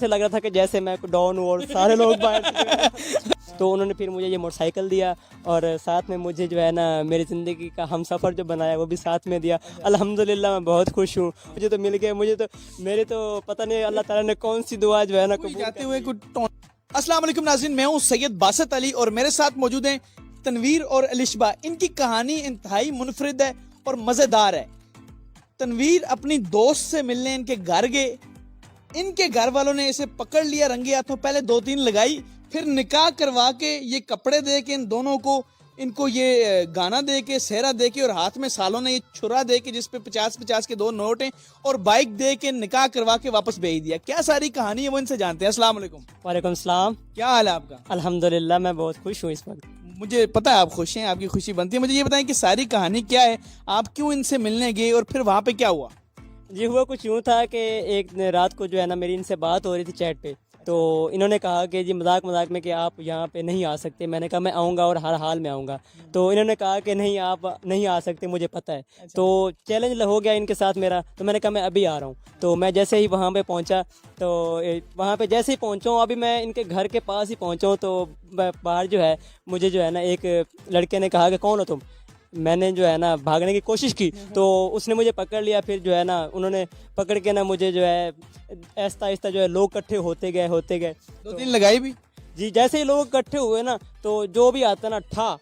ایسے لگ رہا تھا کہ جیسے میں ڈاؤن ہوں اور سارے لوگ باہر تو انہوں نے پھر مجھے یہ موٹر سائیکل دیا اور ساتھ میں مجھے جو ہے نا میری زندگی کا ہم سفر جو بنایا وہ بھی ساتھ میں دیا. الحمدللہ میں بہت خوش ہوں. مجھے تو مل گئے, مجھے تو میرے تو پتہ نہیں اللہ تعالیٰ نے کون سی دعا جو ہے نا قبول جاتے ہوئے السلام علیکم ناظرین, میں ہوں سید باسط علی اور میرے ساتھ موجود ہیں تنویر اور الشبہ. ان کی کہانی انتہائی منفرد ہے اور مزیدار ہے. تنویر اپنی دوست سے ملنے ان کے گھر گئے. ان کے گھر والوں نے اسے پکڑ لیا رنگے ہاتھوں, پہلے 2-3 لگائی, پھر نکاح کروا کے یہ کپڑے دے کے ان دونوں کو, ان کو یہ گانا دے کے, سہرا دے کے, اور ہاتھ میں سالوں نے یہ چھرا دے کے جس پہ 50-50 کے 2 نوٹ ہیں, اور بائک دے کے نکاح کروا کے واپس بھیج دیا. کیا ساری کہانی ہے وہ ان سے جانتے ہیں. السلام علیکم. وعلیکم السلام. کیا حال ہے آپ کا؟ الحمدللہ میں بہت خوش ہوں اس وقت. مجھے پتہ ہے آپ خوش ہیں, آپ کی خوشی بنتی ہے. مجھے یہ بتائیں کہ ساری کہانی کیا ہے, آپ کیوں ان سے ملنے گئے اور پھر وہاں پہ کیا ہوا؟ جی ہوا کچھ یوں تھا کہ ایک رات کو جو ہے نا میری ان سے بات ہو رہی تھی چیٹ پہ, تو انہوں نے کہا کہ جی مذاق میں کہ آپ یہاں پہ نہیں آ سکتے. میں نے کہا میں آؤں گا اور ہر حال میں آؤں گا. تو انہوں نے کہا کہ نہیں آپ نہیں آ سکتے, مجھے پتہ ہے. تو چیلنج ہو گیا ان کے ساتھ میرا. تو میں نے کہا میں ابھی آ رہا ہوں. تو میں جیسے ہی وہاں پہ پہنچا, تو وہاں پہ جیسے ہی پہنچا ہوں, ابھی میں ان کے گھر کے پاس ہی پہنچا ہوں, تو باہر جو ہے مجھے جو ہے نا ایک لڑکے نے کہا کہ کون ہو تم. میں نے جو ہے نا بھاگنے کی کوشش کی, تو اس نے مجھے پکڑ لیا. پھر جو ہے نا انہوں نے پکڑ کے نا مجھے جو ہے آہستہ آہستہ جو ہے لوگ اکٹھے ہوتے گئے 2-3 لگائی بھی. جی جیسے ہی لوگ اکٹھے ہوئے نا, تو جو بھی آتا نا ٹھا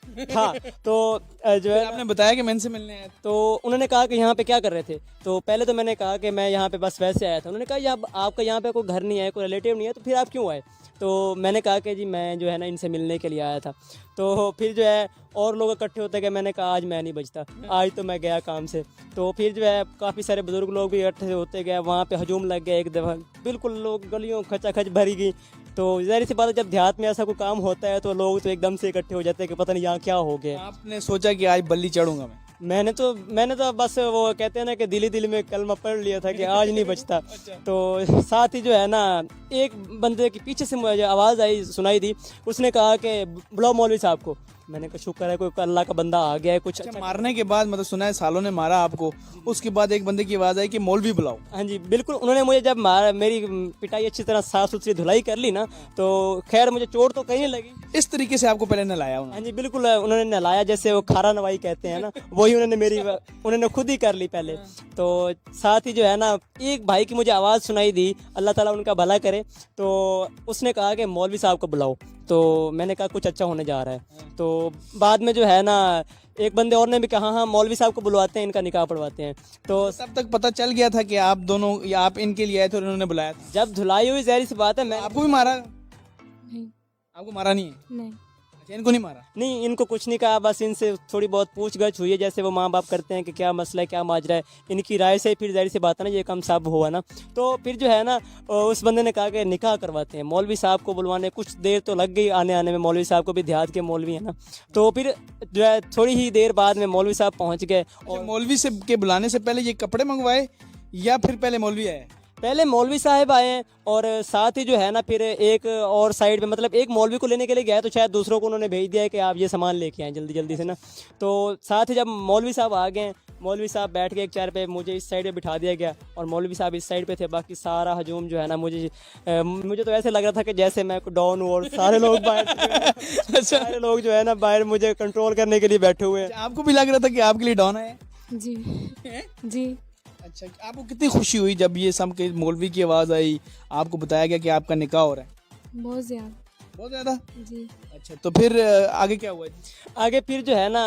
تو جو ہے آپ نے بتایا کہ میں ان سے ملنے آیا. تو انہوں نے کہا کہ یہاں پہ کیا کر رہے تھے. تو پہلے تو میں نے کہا کہ میں یہاں پہ بس ویسے آیا تھا. انہوں نے کہا آپ کا یہاں پہ کوئی گھر نہیں ہے, کوئی ریلیٹیو نہیں ہے, تو پھر آپ کیوں آئے. تو میں نے کہا کہ جی میں جو ہے نا ان سے ملنے کے لیے آیا تھا. تو پھر جو ہے اور لوگ اکٹھے ہوتے گئے. میں نے کہا آج میں نہیں بچتا, آج تو میں گیا کام سے. تو پھر جو ہے کافی سارے بزرگ لوگ بھی اکٹھے ہوتے گئے. وہاں پہ ہجوم لگ گیا ایک دفعہ, بالکل لوگ گلیوں کھچا کھچ بھری گئی. تو ظاہر سی بات ہے جب دیہات میں ایسا کوئی کام ہوتا ہے تو لوگ تو ایک دم سے اکٹھے ہو جاتے ہیں کہ پتہ نہیں یہاں کیا ہو گیا. آپ نے سوچا کہ آج بلی چڑھوں گا میں نے تو بس وہ کہتے ہیں نا کہ دل میں کلمہ پڑھ لیا تھا کہ آج نہیں بچتا. تو ساتھ ہی جو ہے نا ایک بندے کے پیچھے سے مجھے آواز آئی سنائی دی. اس نے کہا کہ بلاؤ مولوی صاحب کو. میں نے کہا شکر ہے کوئی اللہ کا بندہ آ گیا ہے. کچھ مارنے کے بعد مطلب سنا ہے سالوں نے مارا آپ کو, اس کے بعد ایک بندے کی آواز آئی کہ مولوی بلاؤ. ہاں جی بالکل. انہوں نے مجھے جب مارا, میری پٹائی اچھی طرح صاف ستھری دھلائی کر لی نا, تو خیر مجھے چوٹ تو کہیں نہیں لگی. اس طریقے سے آپ کو پہلے نلایا انہوں نے؟ ہاں جی بالکل. انہوں نے نلایا, جیسے وہ کھارا نوائی کہتے ہیں نا, وہی انہوں نے خود ہی کر لی پہلے. تو ساتھ ہی جو ہے نا ایک بھائی کی مجھے آواز سنائی دی, اللہ تعالیٰ ان کا بھلا کرے. تو اس نے کہا کہ مولوی صاحب کو بلاؤ. تو میں نے کہا کچھ اچھا ہونے جا رہا ہے. تو بعد میں جو ہے نا ایک بندے اور نے بھی کہا ہاں مولوی صاحب کو بلواتے ہیں, ان کا نکاح پڑھواتے ہیں. تو تب تک پتہ چل گیا تھا کہ آپ دونوں یا آپ ان کے لیے آئے تھے اور انہوں نے بلایا تھا؟ جب دھلائی ہوئی ظاہر سی بات ہے. میں آپ کو بھی مارا؟ نہیں. آپ کو مارا نہیں ہے؟ نہیں. اچھا, ان کو نہیں مارا؟ نہیں, ان کو کچھ نہیں کہا, بس ان سے تھوڑی بہت پوچھ گچھ ہوئی ہے, جیسے وہ ماں باپ کرتے ہیں کہ کیا مسئلہ ہے, کیا ماجرا ہے. ان کی رائے سے پھر ظاہر سی بات ہے نا یہ کم صاحب ہوا نا. تو پھر جو ہے نا اس بندے نے کہا کہ نکاح کرواتے ہیں. مولوی صاحب کو بلوانے کچھ دیر تو لگ گئی آنے میں. مولوی صاحب کو بھی دیہات کے مولوی ہیں نا. تو پھر جو ہے تھوڑی ہی دیر بعد میں مولوی صاحب پہنچ گئے. اور مولوی سے کے بلانے سے پہلے یہ کپڑے منگوائے یا پھر پہلے مولوی آئے؟ پہلے مولوی صاحب آئے ہیں, اور ساتھ ہی جو ہے نا پھر ایک اور سائڈ پہ مطلب ایک مولوی کو لینے کے لیے گیا, تو شاید دوسروں کو انہوں نے بھیج دیا ہے کہ آپ یہ سامان لے کے آئیں جلدی سے نا. تو ساتھ ہی جب مولوی صاحب آ گئے, مولوی صاحب بیٹھ کے ایک چیئر پہ, مجھے اس سائڈ پہ بٹھا دیا گیا, اور مولوی صاحب اس سائڈ پہ تھے. باقی سارا ہجوم جو ہے نا مجھے تو ایسے لگ رہا تھا کہ جیسے میں ڈاؤن ہوں اور سارے لوگ باہر سارے لوگ جو ہے نا باہر مجھے کنٹرول کرنے کے لیے بیٹھے ہوئے ہیں. آپ کو بھی لگ رہا تھا کہ آپ کے لیے ڈاؤن ہے؟ جی جی. اچھا, آپ کو کتنی خوشی ہوئی جب یہ سب کے مولوی کی آواز آئی, آپ کو بتایا گیا کہ آپ کا نکاح ہو رہا ہے؟ بہت زیادہ. بہت زیادہ؟ جی. اچھا, تو پھر آگے کیا ہوا؟ آگے پھر جو ہے نا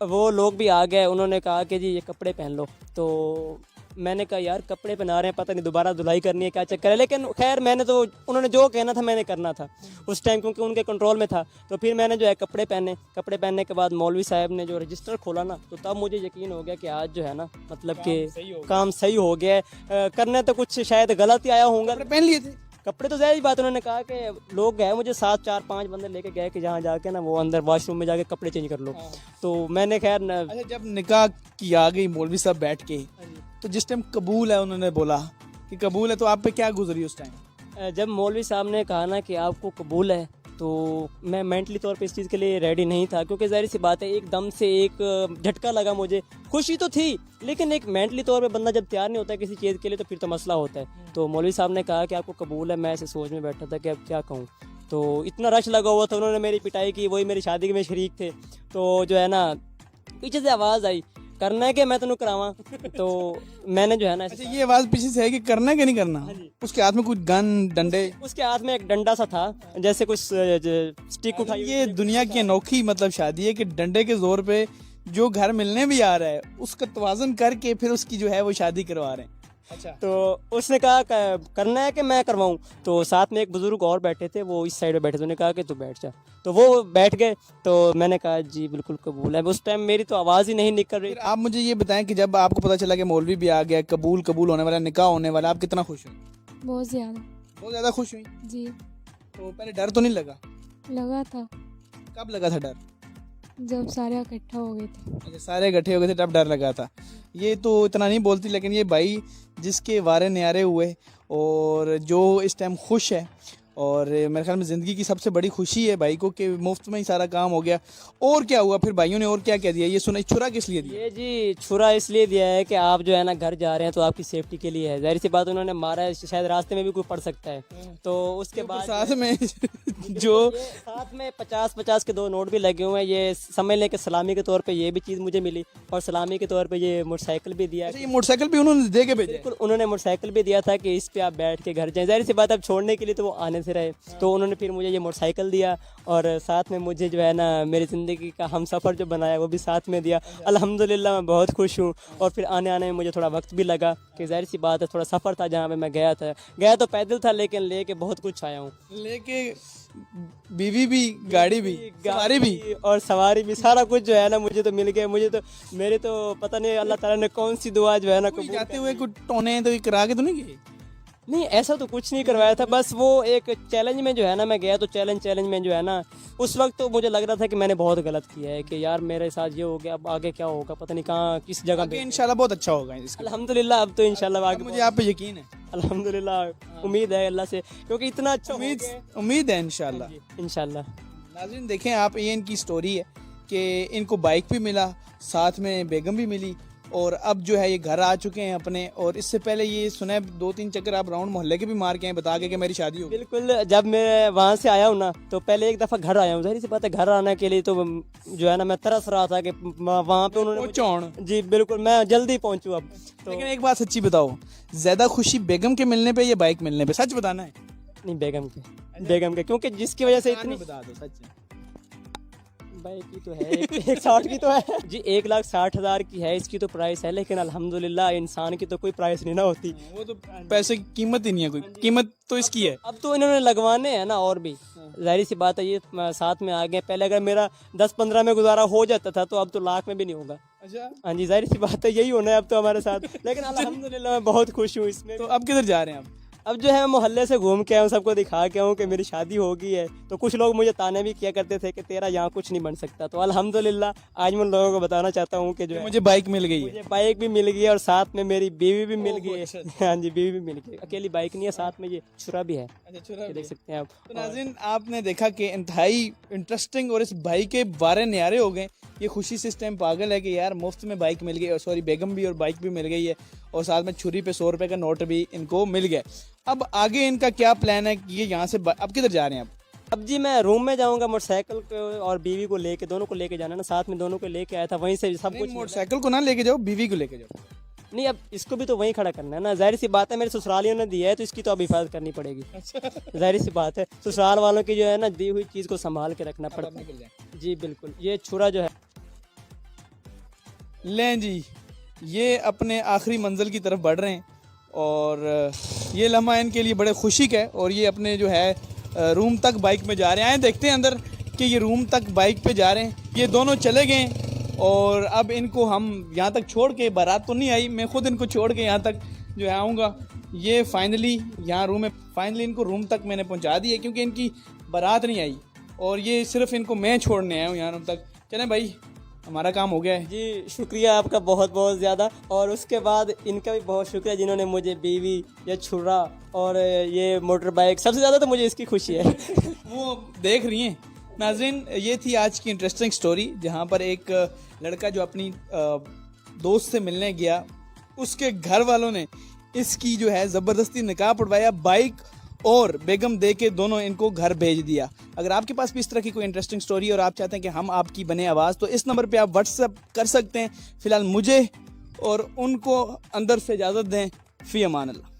وہ لوگ بھی آ گئے. انہوں نے کہا کہ جی یہ کپڑے پہن لو. تو میں نے کہا یار کپڑے پہنا رہے ہیں, پتہ نہیں دوبارہ دھلائی کرنی ہے, کیا چکر ہے. لیکن خیر میں نے تو انہوں نے جو کہنا تھا میں نے کرنا تھا اس ٹائم, کیونکہ ان کے کنٹرول میں تھا. تو پھر میں نے جو ہے کپڑے پہننے کے بعد مولوی صاحب نے جو رجسٹر کھولا نا, تو تب مجھے یقین ہو گیا کہ آج جو ہے نا مطلب کہ کام صحیح ہو گیا ہے. کرنے تو کچھ شاید غلط ہی آیا ہوں گا. پہن لیے تھے کپڑے تو ظاہر بات. انہوں نے کہا کہ لوگ گئے مجھے 7-4-5 بندے لے کے گئے کہ جہاں جا کے نا وہ اندر واش روم میں جا کے کپڑے چینج کر لو. تو میں نے خیر اچھا, جب نکاح کی آ گئی مولوی صاحب بیٹھ کے, تو جس ٹائم قبول ہے انہوں نے بولا کہ قبول ہے, تو آپ پہ کیا گزری اس ٹائم؟ جب مولوی صاحب نے کہا نا کہ آپ کو قبول ہے, تو میں مینٹلی طور پہ اس چیز کے لیے ریڈی نہیں تھا، کیونکہ ظاہر سی بات ہے ایک دم سے ایک جھٹکا لگا مجھے. خوشی تو تھی لیکن ایک مینٹلی طور پہ بندہ جب تیار نہیں ہوتا ہے کسی چیز کے لیے تو پھر تو مسئلہ ہوتا ہے. تو مولوی صاحب نے کہا کہ آپ کو قبول ہے. میں ایسے سوچ میں بیٹھا تھا کہ اب کیا کہوں. تو اتنا رش لگا ہوا تھا، انہوں نے میری پٹائی کی، وہی میری شادی میں شریک تھے. تو جو ہے نا پیچھے سے آواز آئی کرنا ہے کہ میں تینوں کراواں. تو میں نے جو ہے نا اچھا یہ آواز پیچھے سے ہے کہ کرنا ہے کہ نہیں کرنا؟ اس کے ہاتھ میں کچھ گن ڈنڈے؟ اس کے ہاتھ میں ایک ڈنڈا سا تھا جیسے کچھ اسٹک اٹھائی. یہ دنیا کی انوکھی مطلب شادی ہے کہ ڈنڈے کے زور پہ جو گھر ملنے بھی آ رہا ہے اس کا توازن کر کے پھر اس کی جو ہے وہ شادی کروا رہے ہیں. اچھا تو اس نے کہا کرنا ہے کہ میں کرواؤں. تو ساتھ میں ایک بزرگ اور بیٹھے تھے، وہ اس سائڈ پہ بیٹھے تھے. انہوں نے کہا کہ تو بیٹھ جا. تو وہ بیٹھ گئے. تو میں نے کہا جی بالکل قبول ہے. اس ٹائم میری تو آواز ہی نہیں نکل رہی. آپ مجھے یہ بتائیں کہ جب آپ کو پتا چلا کہ مولوی بھی آ گیا، قبول ہونے والا، نکاح ہونے والا، آپ کتنا خوش ہوئی؟ بہت زیادہ. بہت زیادہ خوش ہوئی. جی تو پہلے ڈر تو نہیں لگا؟ لگا تھا کب لگا تھا ڈر؟ جب سارے اکٹھا ہو گئے تھے. اچھا سارے اکٹھے ہو گئے تھے تب ڈر لگا تھا. یہ تو اتنا نہیں بولتی، لیکن یہ بھائی جس کے وارے نیارے ہوئے اور جو اس ٹائم خوش ہے، اور میرے خیال میں زندگی کی سب سے بڑی خوشی ہے بھائی کو کہ مفت میں ہی سارا کام ہو گیا. اور کیا ہوا پھر بھائیوں نے اور کیا کہہ دیا؟ یہ سنا چھرا کس لیے دیا؟ یہ جی چھرا اس لیے دیا ہے کہ آپ جو ہے نا گھر جا رہے ہیں تو آپ کی سیفٹی کے لیے ہے. ظاہر سی بات انہوں نے مارا ہے، شاید راستے میں بھی کوئی پڑ سکتا ہے. تو اس کے بعد ساتھ میں جو ساتھ میں 50 کے 2 نوٹ بھی لگے ہوئے ہیں. یہ سمجھ لیں کہ سلامی کے طور پہ یہ بھی چیز مجھے ملی، اور سلامی کے طور پہ یہ موٹر سائیکل بھی دیا. یہ موٹر سائیکل بھی انہوں نے دے کے بھیجا؟ بالکل انہوں نے موٹر سائیکل بھی دیا تھا کہ اس پہ آپ بیٹھ کے گھر جائیں. ظاہر سی بات اب چھوڑنے کے لیے تو وہ آنے سے رہے. تو انہوں نے پھر مجھے یہ موٹر سائیکل دیا، اور ساتھ میں مجھے جو ہے نا میری زندگی کا ہم سفر جو بنایا وہ بھی ساتھ میں دیا. الحمدللہ میں بہت خوش ہوں. اور پھر آنے میں مجھے تھوڑا وقت بھی لگا کہ ظاہر سی بات ہے تھوڑا سفر تھا جہاں پہ میں گیا تو پیدل تھا، لیکن لے کے بہت کچھ آیا ہوں. لے کے بیوی بھی، گاڑی بھی، سواری بھی، اور سواری بھی، سارا کچھ جو ہے نا مجھے تو مل گیا. مجھے تو میرے تو پتہ نہیں اللہ تعالیٰ نے کون سی دعا جو ہے نا قبول جاتے ہوئے کوئی ٹونے تو کرا کے تو نہیں گئے؟ نہیں ایسا تو کچھ نہیں کروایا تھا. بس وہ ایک چیلنج میں جو ہے نا میں گیا تو چیلنج میں جو ہے نا اس وقت تو مجھے لگ رہا تھا کہ میں نے بہت غلط کیا ہے کہ یار میرے ساتھ یہ ہو گیا، اب آگے کیا ہوگا پتہ نہیں کہاں کس جگہ پہ. انشاءاللہ بہت اچھا ہوگا. الحمدللہ اب تو انشاءاللہ آگے مجھے آپ پہ یقین ہے. الحمدللہ امید ہے اللہ سے، کیونکہ اتنا اچھا امید ہے انشاءاللہ. انشاءاللہ. ناظرین دیکھیں آپ، یہ ان کی سٹوری ہے کہ ان کو بائک بھی ملا، ساتھ میں بیگم بھی ملی، اور اب جو ہے یہ گھر آ چکے ہیں اپنے. اور اس سے پہلے یہ سنا 2-3 چکر آپ راؤنڈ محلے کے بھی مار کے ہیں بتا کے کہ میری شادی ہو. بالکل جب میں وہاں سے آیا ہوں نا تو پہلے ایک دفعہ گھر آیا ہوں. ظاہر سی بات ہے گھر آنے کے لیے تو جو ہے نا میں ترس رہا تھا کہ وہاں پہ انہوں نے جی بالکل میں جلدی پہنچوں. اب لیکن ایک بات سچی بتاؤ، زیادہ خوشی بیگم کے ملنے پہ یا بائک ملنے پہ؟ سچ بتانا ہے. نہیں بیگم کے کیونکہ جس کی وجہ سے اتنی بتا دو سچ. بائک کی تو ہے 160 کی تو ہے جی 1,60,000 کی ہے اس کی تو پرائس ہے. لیکن الحمدللہ انسان کی تو کوئی پرائس نہیں نہ ہوتی. وہ تو پیسے کی قیمت ہی نہیں ہے، کوئی قیمت تو اس کی ہے. اب تو انہوں نے لگوانے ہیں نا اور بھی. ظاہر سی بات ہے یہ ساتھ میں آ گئے. پہلے اگر میرا 10-15 میں گزارا ہو جاتا تھا تو اب تو لاکھ میں بھی نہیں ہوگا. ہاں جی ظاہر سی بات ہے یہی ہونا ہے اب تو ہمارے ساتھ. لیکن الحمدللہ میں بہت خوش ہوں اس میں. تو اب کدھر جا رہے ہیں آپ؟ اب جو ہے محلے سے گھوم کے آیا ہوں، سب کو دکھا کے آؤں کہ میری شادی ہو گئی ہے. تو کچھ لوگ مجھے تانے بھی کیا کرتے تھے کہ تیرا یہاں کچھ نہیں بن سکتا. تو الحمدللہ آج میں ان لوگوں کو بتانا چاہتا ہوں کہ جو ہے مجھے بائک مل گئی ہے. مجھے بائک بھی مل گئی ہے اور ساتھ میں میری بیوی بھی مل گئی ہے. ہاں جی بیوی بھی مل گئی. اکیلی بائک نہیں ہے، ساتھ میں یہ چھرا بھی ہے. دیکھ سکتے ہیں آپ. تو ناظرین آپ نے دیکھا کہ انتہائی انٹرسٹنگ، اور اس بھائی کے بارے نیارے ہو گئے. یہ خوشی سے اس ٹائم پاگل ہے کہ یار مفت میں بائک مل گئی، اور سوری بیگم بھی اور بائک بھی مل گئی ہے، اور ساتھ میں چھری پہ 100 روپے کا نوٹ بھی ان کو مل گیا. اب آگے ان کا کیا پلان ہے کہ یہ یہاں سے اب کدھر جا رہے ہیں اب جی میں روم میں جاؤں گا. موٹر سائیکل کو اور بیوی کو لے کے دونوں کو لے کے جانا نا، ساتھ میں دونوں کو لے کے آیا تھا وہیں سے سب کچھ. موٹر سائیکل کو نہ لے کے جاؤ، بیوی کو لے کے جاؤ. نہیں اب اس کو بھی تو وہیں کھڑا کرنا ہے نا. ظاہر سی بات ہے میرے سسرالیوں نے دیا ہے تو اس کی تو اب حفاظت کرنی پڑے گی. ظاہر سی بات ہے سسرال والوں کی جو ہے نا دی ہوئی چیز کو سنبھال کے رکھنا پڑتا ہے. جی بالکل. یہ چھرا جو ہے لیں جی یہ اپنے آخری منزل کی طرف بڑھ رہے ہیں، اور یہ لمحہ ان کے لیے بڑے خوشی کا ہے. اور یہ اپنے جو ہے روم تک بائک میں جا رہے ہیں. دیکھتے ہیں اندر کہ یہ روم تک بائک پہ جا رہے ہیں. یہ دونوں چلے گئے اور اب ان کو ہم یہاں تک چھوڑ کے، بارات تو نہیں آئی، میں خود ان کو چھوڑ کے یہاں تک جو ہے آؤں گا. یہ فائنلی یہاں روم ہے، فائنلی ان کو روم تک میں نے پہنچا دی ہے کیونکہ ان کی بارات نہیں آئی، اور یہ صرف ان کو میں چھوڑنے آیا ہوں یہاں روم تک. چلیں بھائی ہمارا کام ہو گیا ہے. جی شکریہ آپ کا بہت بہت زیادہ, اور اس کے بعد ان کا بھی بہت شکریہ جنہوں نے مجھے بیوی یا چھرا اور یہ موٹر بائک, سب سے زیادہ تو مجھے اس کی خوشی ہے. وہ دیکھ رہی ہیں ناظرین, یہ تھی آج کی انٹرسٹنگ سٹوری جہاں پر ایک لڑکا جو اپنی دوست سے ملنے گیا, اس کے گھر والوں نے اس کی جو ہے زبردستی نکاح پڑھوایا, بائک اور بیگم دے کے دونوں ان کو گھر بھیج دیا. اگر آپ کے پاس بھی اس طرح کی کوئی انٹرسٹنگ سٹوری اور آپ چاہتے ہیں کہ ہم آپ کی بنے آواز, تو اس نمبر پہ آپ واٹس ایپ کر سکتے ہیں. فی الحال مجھے اور ان کو اندر سے اجازت دیں. فی امان اللہ.